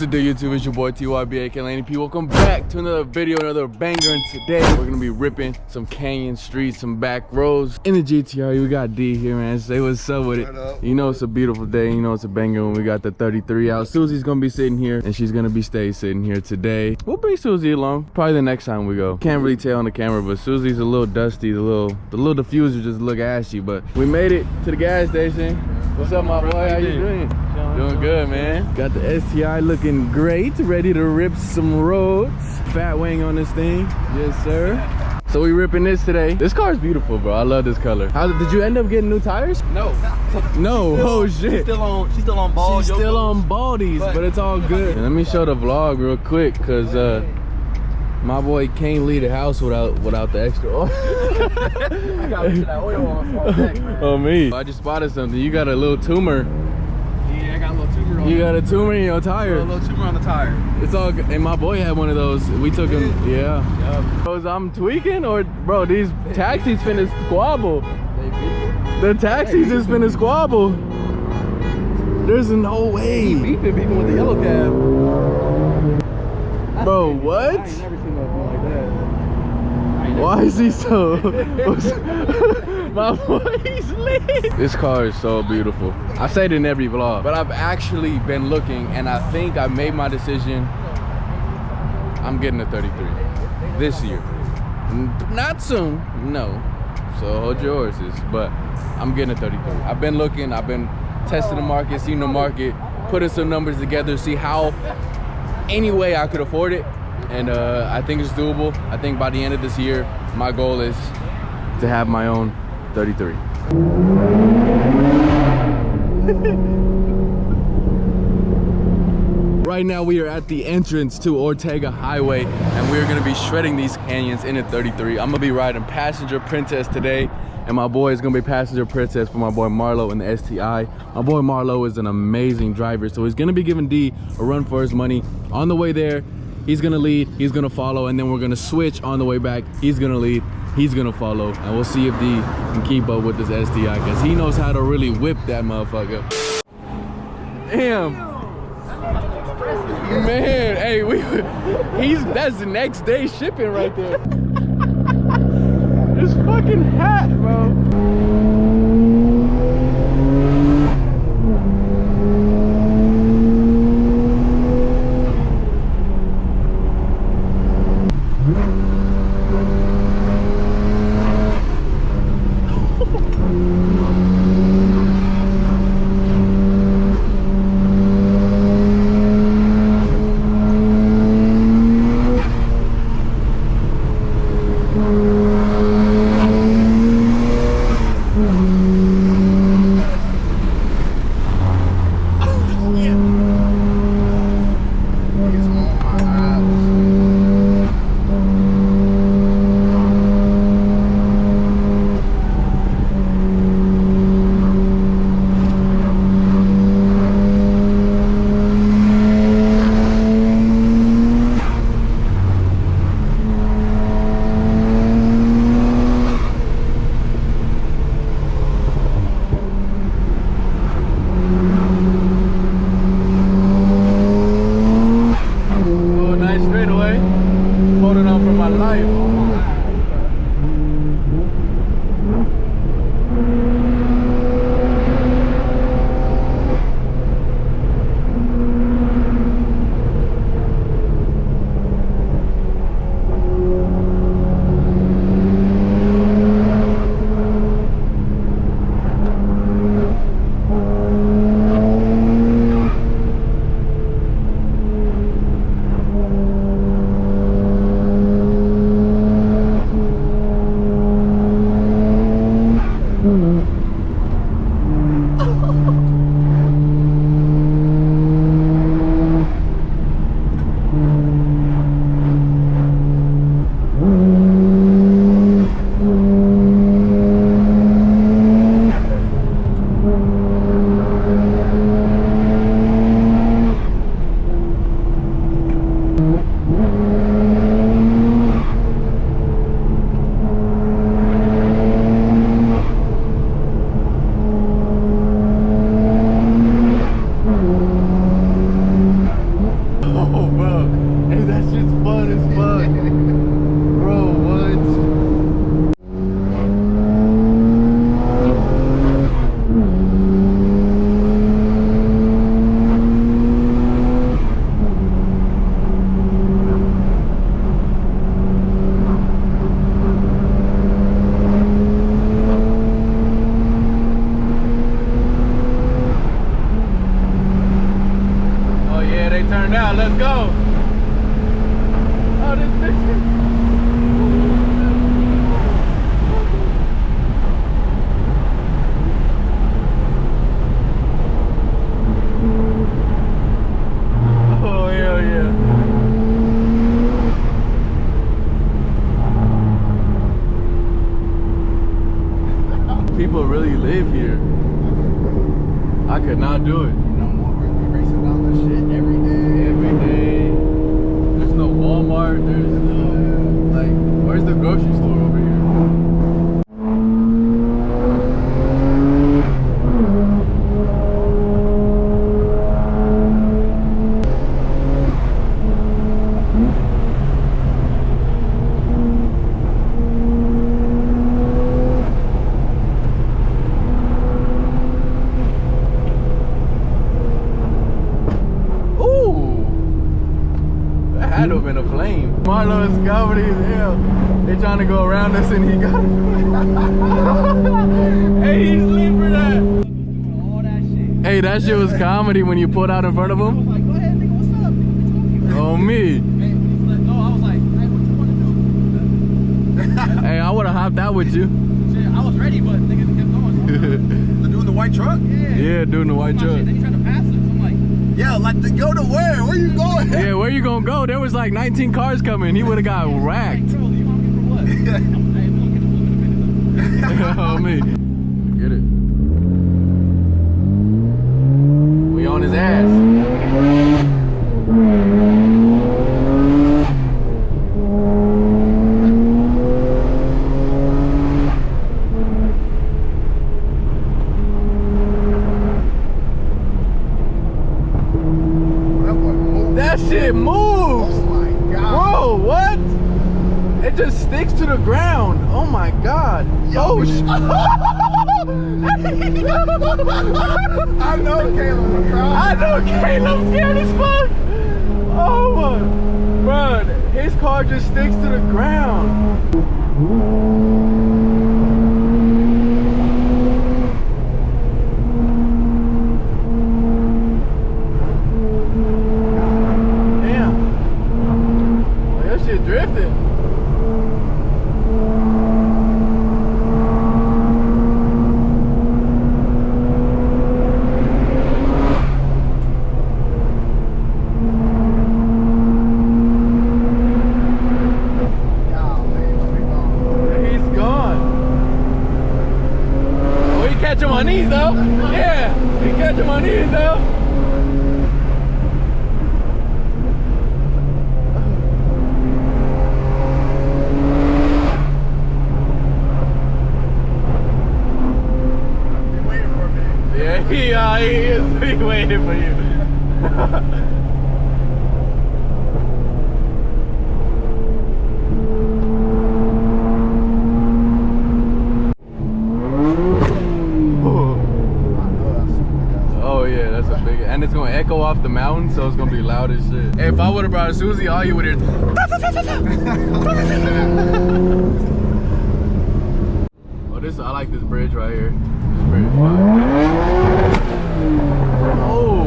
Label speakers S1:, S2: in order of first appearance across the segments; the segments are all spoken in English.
S1: it do, YouTube? It's your boy TYB, aka Laneyy P. Welcome back to another video, another banger. And today we're gonna be ripping some canyon streets, some back roads in the GTR. We got D here, man. Say what's up with it. You know it's a beautiful day. You know it's a banger when we got the 33 out. Susie's gonna be sitting here, and she's gonna be sitting here today. We'll bring Susie along probably the next time we go. Can't really tell on the camera, but Susie's a little dusty. The little diffuser just look ashy. But we made it to the gas station. What's up, my boy? How you doing? Doing good, man. Got the STI looking great, ready to rip some roads. Fat wing on this thing. Yes, sir. So we ripping this today. This car is beautiful, bro. I love this color. How did you end up getting new tires?
S2: No.
S1: No. Oh shit.
S2: She's still on bald.
S1: She's still on baldies, but it's all good. Let me show the vlog real quick, cause my boy can't leave the house without the extra oil.
S2: I got that oil on neck, man.
S1: Oh me. I just spotted something. You got a little tumor.
S2: Yeah, I got a little tumor on.
S1: You got a tumor in your tire.
S2: A little tumor on the tire.
S1: It's all good. And my boy had one of those. We took him. Yeah. Yep. I'm tweaking, or bro, these taxis finna squabble. The taxis is finna squabble. There's no way.
S2: Beeping with the yellow cab.
S1: Bro, what?
S2: I ain't never seen nothing like that.
S1: Why is he so? My boy, he's lit. This car is so beautiful. I say it in every vlog, but I've actually been looking, and I think I made my decision. I'm getting a 33 this year. Not soon, no. So hold your horses, but I'm getting a 33. I've been looking, I've been testing the market, seeing the market, putting some numbers together, see how any way I could afford it, and I think it's doable. I think by the end of this year, my goal is to have my own 33. Right now we are at the entrance to Ortega Highway, and we're gonna be shredding these canyons in a 33. I'm gonna be riding Passenger Princess today, and my boy is gonna be Passenger Princess for my boy Marlo in the STI. My boy Marlo is an amazing driver, so he's gonna be giving D a run for his money. On the way there, he's gonna lead, he's gonna follow, and then we're gonna switch on the way back. He's gonna lead, he's gonna follow, and we'll see if D can keep up with this STI, because he knows how to really whip that motherfucker. Damn. Man, hey, that's the next day shipping right there. This fucking hat, bro. fun as fuck. Bro, what? Turned out, let's go. Oh, this picture. Oh, hell yeah. People really live here. I could not do it. Walmart, there's like, where's the grocery store over here? Had to have been a flame. Marlo is comedy as hell. They trying to go around us and he got it. Hey, he's lit for that. All that shit. Hey, that shit was comedy when you pulled out in front of him. I was like, go ahead, nigga, what's up? Oh, me. Hey, he's like, no, I was like, hey, what you want to do? Hey, I would have hopped out with you. Shit, I was ready, but niggas kept going. They're doing the white truck? Yeah, doing the white truck. Then he tried to pass us. I'm like, yeah, like to go to where? Where you going? Yeah, where you gonna go? There was like 19 cars coming. He would have got racked. Hey, bro, you want me for what? Hey, we don't get to flip in a minute. Oh, me. Get it. We on his ass. That shit moves! Oh my god! Bro, what? It just sticks to the ground. Oh my god! Yo, oh shit! I know Caleb. I know Caleb's scared as fuck. Oh my, bro! His car just sticks to the ground. Drifting. He's gone. Oh, he catch him on these though. Yeah, he catch him on these though. He is waiting for you. Oh yeah, that's a big, and it's gonna echo off the mountain, so it's gonna be loud as shit. Hey, if I would have brought a Susie, all you would hear. Oh, this, I like this bridge right here. This bridge is fine. Oh,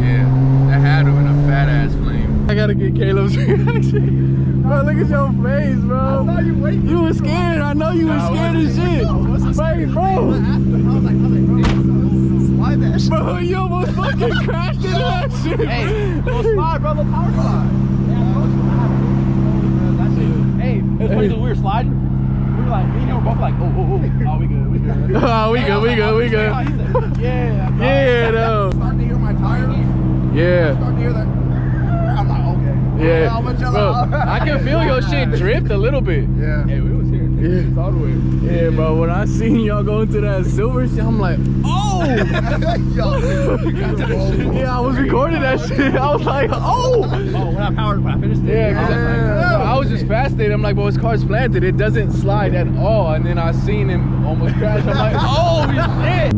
S1: yeah, that had to have been a fat ass flame. I gotta get Caleb's reaction. Bro, look at your face, bro. I saw you waiting. You was scared. I know you was scared as shit. Wait, bro. I was like, bro, slide that shit. Bro, you almost fucking crashed into that shit. Hey, little slide, bro, little power slide. Hey, it's funny that we were sliding. We were like, me and him were both like, oh, we good, we good. Oh, we good. Yeah, no. Starting to hear my tire. Yeah. Starting to hear that. I'm like, okay. Yeah,
S2: How much
S1: bro, I can feel your shit drift a little bit.
S2: Yeah.
S3: Hey, we was here.
S1: Yeah.
S3: It's all the way.
S1: Yeah, bro, when I seen y'all go into that silver shit, I'm like, oh! Yeah, I was recording that shit. I was like, oh!
S3: Oh, when I finished it.
S1: Yeah, 'cause I was just fascinated. I'm like, well, his car's planted. It doesn't slide at all. And then I seen him almost crash. I'm like, oh, shit!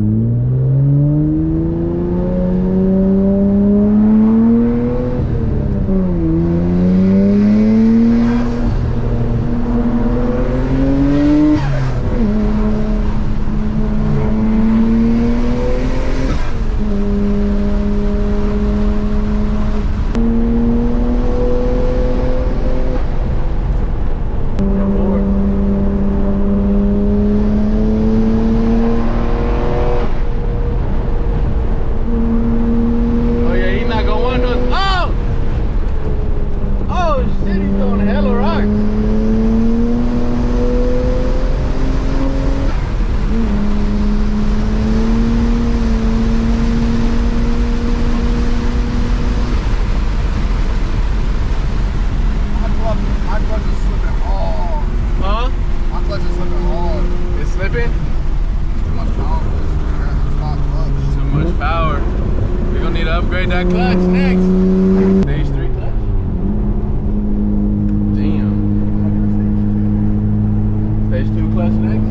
S1: Upgrade that clutch next. Stage 3 clutch. Damn. Stage 2 clutch next.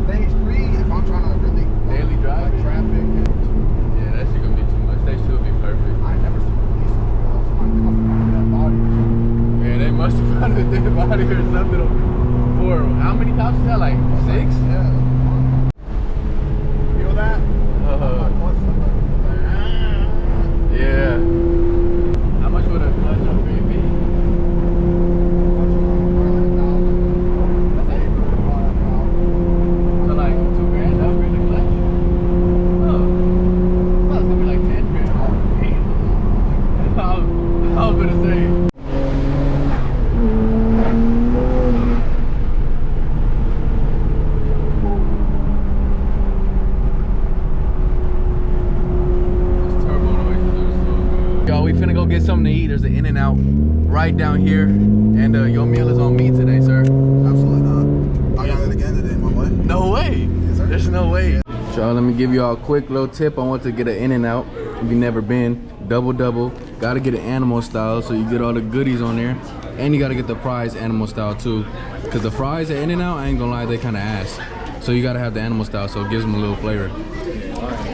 S2: Stage 3, if I'm trying to really
S1: daily drive
S2: traffic.
S1: Yeah, that shit gonna be too much. Stage 2 would be perfect.
S2: I ain't never seen police. Somebody must have found a dead body.
S1: Yeah, they must have found a dead body or something. For how many cops is that? Like 6?
S2: Yeah. Feel that?
S1: Yeah. How much would a clutch upgrade be? So like 2 grand to upgrade the clutch? Oh. Well, it's gonna be like 10 grand. I was gonna say. We finna go get something to eat. There's an In-N-Out right down here, and your meal is on me today, sir.
S2: Absolutely not. I got it again today, my boy.
S1: No way.
S2: Yes, sir.
S1: There's no way. Y'all, let me give y'all a quick little tip on what to get an In-N-Out. If you've never been, double. Gotta get an animal style so you get all the goodies on there, and you gotta get the fries animal style too, because the fries at In-N-Out, I ain't gonna lie, they kind of ass. So you gotta have the animal style so it gives them a little flavor.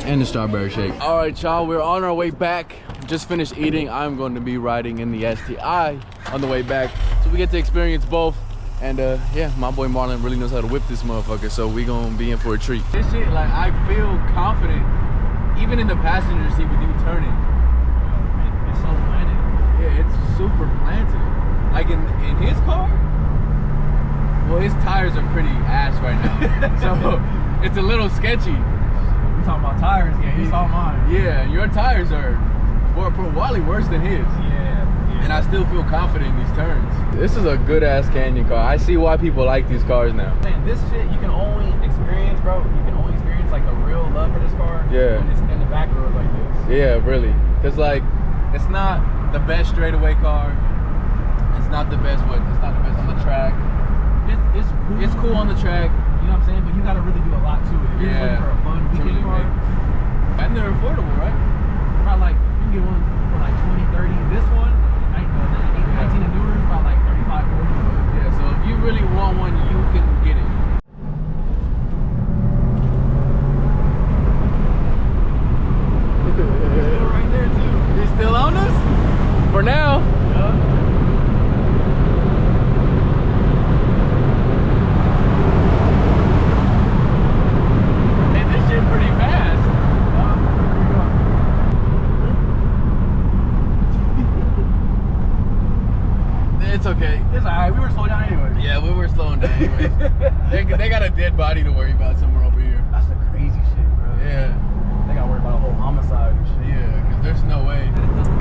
S1: And the strawberry shake. All right, y'all, we're on our way back. Just finished eating. I'm going to be riding in the STI on the way back, so we get to experience both. And yeah, my boy Marlon really knows how to whip this motherfucker, so we gonna be in for a treat. This shit, like, I feel confident even in the passenger seat with you turning.
S3: It's so planted.
S1: Yeah, it's super planted. Like in his car, well, his tires are pretty ass right now, so it's a little sketchy.
S3: We talking about tires, yeah. You saw mine.
S1: Yeah, your tires are probably worse than his.
S3: Yeah.
S1: And I still feel confident in these turns. This is a good ass canyon car. I see why people like these cars now.
S3: Man, this shit you can only experience, bro. You can only experience like the real love for this car.
S1: Yeah.
S3: When it's in the back road like this.
S1: Yeah, really. Cause like, it's not the best straightaway car. It's not the best It's not the best on the track. It's cool on the track.
S3: You know what I'm saying? But you gotta really do a lot to it. If you're looking for a fun weekend car.
S1: And they're affordable, right?
S3: Probably like, you can get one for like 20, 30. This one, 19 and newer, is about like 35, 40.
S1: Yeah, so if you really want one, you can get it.
S3: Still right there too.
S1: He's still on us? For now.
S3: Yeah.
S1: Pretty fast. It's okay.
S3: It's alright. We were slowing down anyway.
S1: Yeah, we were slowing down anyway. they got a dead body to worry about somewhere over here.
S3: That's the crazy shit, bro.
S1: Yeah.
S3: They gotta worry about a whole homicide and shit.
S1: Yeah, because there's no way.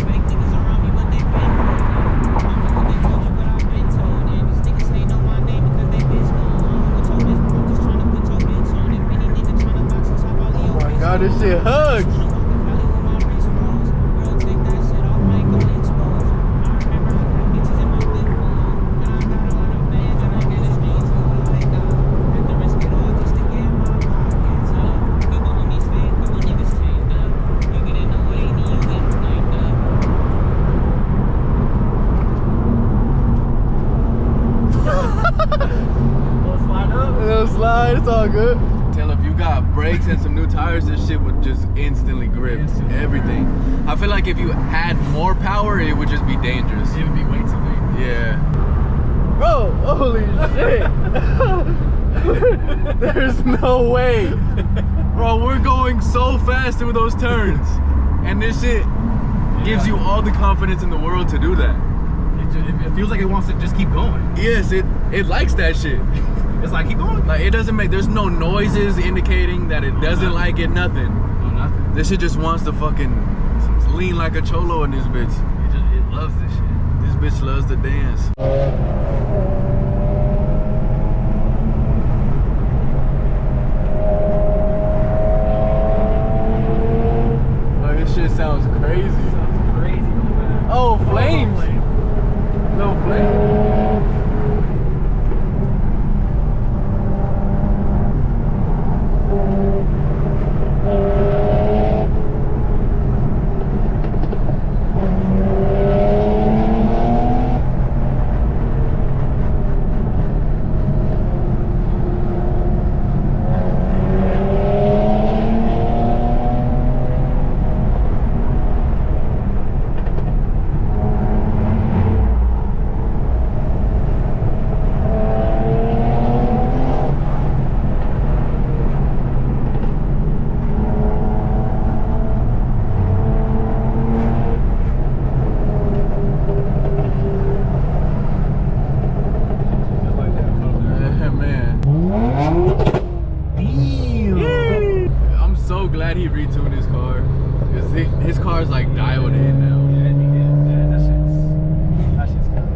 S4: Fake niggas around me, what they been for? Mama, they told you what I've been told. And these niggas ain't know my name because they bitch gone. With your bitch, bro, just trying to put your bitch on. If any nigga trying to box on top, I'll leave your face.
S1: God, this shit hugs. It's all good. Tell if you got brakes and some new tires, this shit would just instantly grip everything. I feel like if you had more power, it would just be dangerous.
S3: It would be way too dangerous.
S1: Yeah. Bro, holy shit. There's no way. Bro, we're going so fast through those turns. And this shit gives you all the confidence in the world to do that.
S3: It feels like it wants to just keep going.
S1: Yes, it likes that shit.
S3: It's like, keep going.
S1: Like, it doesn't make, there's no noises indicating that it doesn't like it, nothing.
S3: No, nothing.
S1: This shit just wants to fucking lean like a cholo in this bitch.
S3: It loves this shit.
S1: This bitch loves to dance. Oh, this shit sounds crazy.
S3: Sounds crazy, man.
S1: Oh, flames. No flames. Glad he retuned his car, because his car's like dialed in now.
S3: Yeah, that shit's good.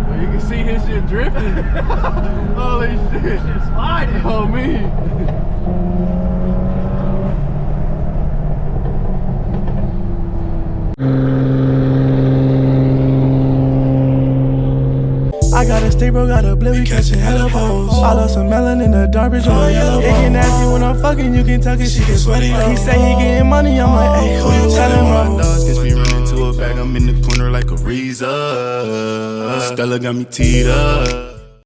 S1: Oh, you can see his shit drifting. Holy shit.
S3: Shit's sliding.
S1: Oh, me.
S5: I got a stay bro, got a blip, we catching hella poles. I love some melon in the dark bitch on a yellow bone. It get nasty when I'm fucking, you can tell it, she get sweaty. He say he getting money, I'm like, hey, who you telling, bro?
S6: Dogs gets me running to a bag, I'm in the corner like a Reza. Stella got me teed up.